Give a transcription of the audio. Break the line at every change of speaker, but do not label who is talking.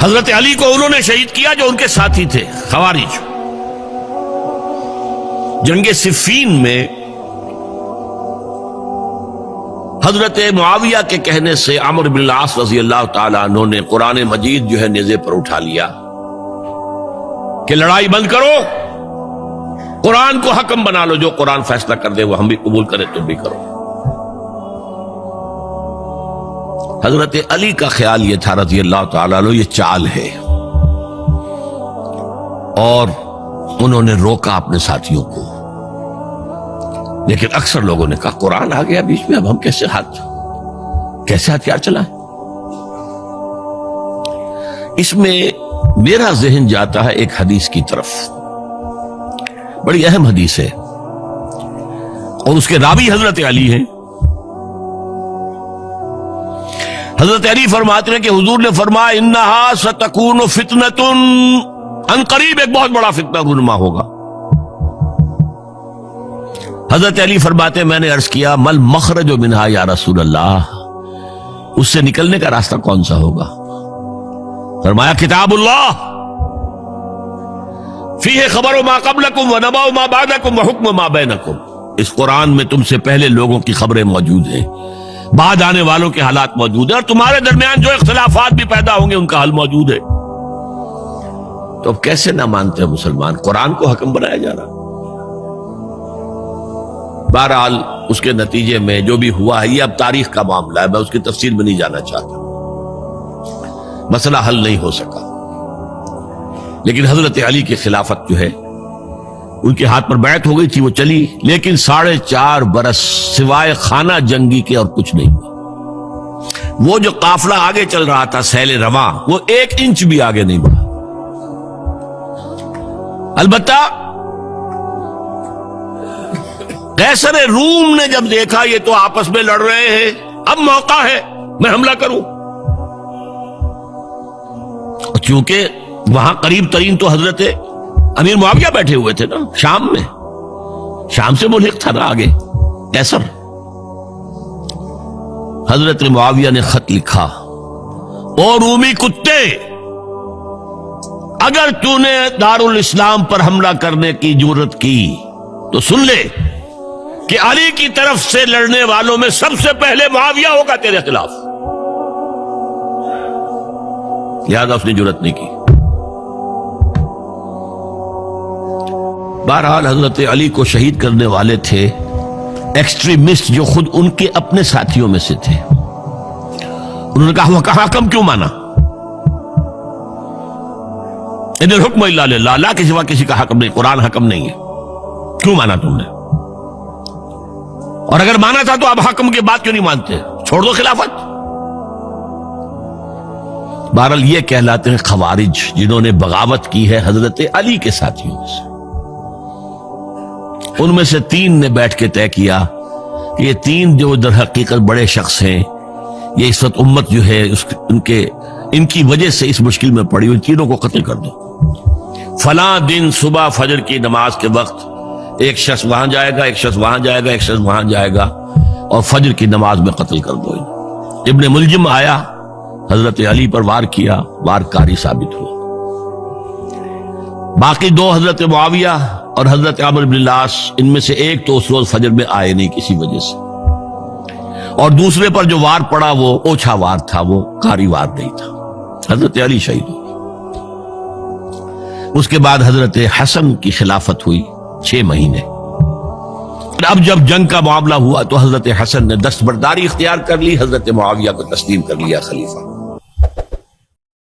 حضرت علی کو انہوں نے شہید کیا جو ان کے ساتھی تھے خوارج۔ جنگ صفین میں حضرت معاویہ کے کہنے سے عمرو بن العاص رضی اللہ تعالیٰ عنہ نے قرآن مجید جو ہے نیزے پر اٹھا لیا کہ لڑائی بند کرو، قرآن کو حکم بنا لو، جو قرآن فیصلہ کر دے وہ ہم بھی قبول کریں تم بھی کرو۔ حضرت علی کا خیال یہ تھا رضی اللہ تعالیٰ عنہ یہ چال ہے، اور انہوں نے روکا اپنے ساتھیوں کو، لیکن اکثر لوگوں نے کہا قرآن آ گیا بیچ میں، اب ہم کیسے ہتھیار چلائیں؟ اس میں میرا ذہن جاتا ہے ایک حدیث کی طرف، بڑی اہم حدیث ہے، اور اس کے راوی حضرت علی ہیں۔ حضرت علی فرماتے ہیں کہ حضور نے فرمایا انہا ستکون فتنۃ، ان قریب ایک بہت بڑا فتنہ رونما ہوگا۔ حضرت علی فرماتے ہیں میں نے عرض کیا مل مخرج منہا یا رسول اللہ، اس سے نکلنے کا راستہ کون سا ہوگا؟ فرمایا کتاب اللہ فیہ خبر ما قبلکم و نبأ ما بعدکم و حکم ما بینکم، اس قرآن میں تم سے پہلے لوگوں کی خبریں موجود ہیں، بعد آنے والوں کے حالات موجود ہیں، اور تمہارے درمیان جو اختلافات بھی پیدا ہوں گے ان کا حل موجود ہے۔ تو اب کیسے نہ مانتے ہیں مسلمان؟ قرآن کو حکم بنایا جا رہا۔ بہرحال اس کے نتیجے میں جو بھی ہوا ہے یہ اب تاریخ کا معاملہ ہے، میں اس کی تفصیل میں نہیں جانا چاہتا، مسئلہ حل نہیں ہو سکا۔ لیکن حضرت علی کی خلافت جو ہے ان کے ہاتھ پر بیعت ہو گئی تھی، وہ چلی، لیکن 4.5 برس سوائے خانہ جنگی کے اور کچھ نہیں ہوا۔ وہ جو قافلہ آگے چل رہا تھا سیل رواں، وہ 1 انچ بھی آگے نہیں بڑھا۔ البتہ قیصر روم نے جب دیکھا یہ تو آپس میں لڑ رہے ہیں، اب موقع ہے میں حملہ کروں، چونکہ وہاں قریب ترین تو حضرت امیر معاویہ بیٹھے ہوئے تھے نا، شام میں، شام سے ملحق تھا نا آگے قیصر۔ حضرت معاویہ نے خط لکھا، اور رومی کتے، اگر تو نے دارالاسلام پر حملہ کرنے کی جرت کی تو سن لے کہ علی کی طرف سے لڑنے والوں میں سب سے پہلے معاویہ ہوگا تیرے خلاف۔ لہذا اس نے جرت نہیں کی۔ بہرحال حضرت علی کو شہید کرنے والے تھے ایکسٹریمسٹ جو خود ان کے اپنے ساتھیوں میں سے تھے۔ انہوں نے کہا وہ کہا حکم کیوں مانا؟ ان الحکم الا للہ، اللہ کے سوا کسی کا حکم نہیں، قرآن حکم نہیں ہے، کیوں مانا تم نے؟ اور اگر مانا تھا تو اب حکم کے بعد کیوں نہیں مانتے؟ چھوڑ دو خلافت۔ بہرحال یہ کہلاتے ہیں خوارج، جنہوں نے بغاوت کی ہے حضرت علی کے ساتھیوں میں سے۔ ان میں سے 3 نے بیٹھ کے طے کیا کہ یہ 3 جو در حقیقت بڑے شخص ہیں، یہ اس وقت امت جو ہے ان کی وجہ سے اس مشکل میں پڑی، ان تینوں کو قتل کر دو۔ فلاں دن صبح فجر کی نماز کے وقت ایک شخص وہاں جائے گا، ایک شخص وہاں جائے گا، ایک شخص وہاں جائے گا، اور فجر کی نماز میں قتل کر دو۔ ابن ملجم آیا، حضرت علی پر وار کیا، وار کاری ثابت ہوا۔ باقی 2 حضرت معاویہ اور حضرت عمرو بن العاص، ان میں سے ایک تو اس روز فجر میں آئے نہیں کسی وجہ سے، اور دوسرے پر جو وار پڑا وہ اوچھا وار تھا، وہ کاری وار نہیں تھا۔ حضرت علی شہید ہو۔ اس کے بعد حضرت حسن کی خلافت ہوئی 6 مہینے۔ اب جب جنگ کا معاملہ ہوا تو حضرت حسن نے دستبرداری اختیار کر لی، حضرت معاویہ کو تسلیم کر لیا خلیفہ۔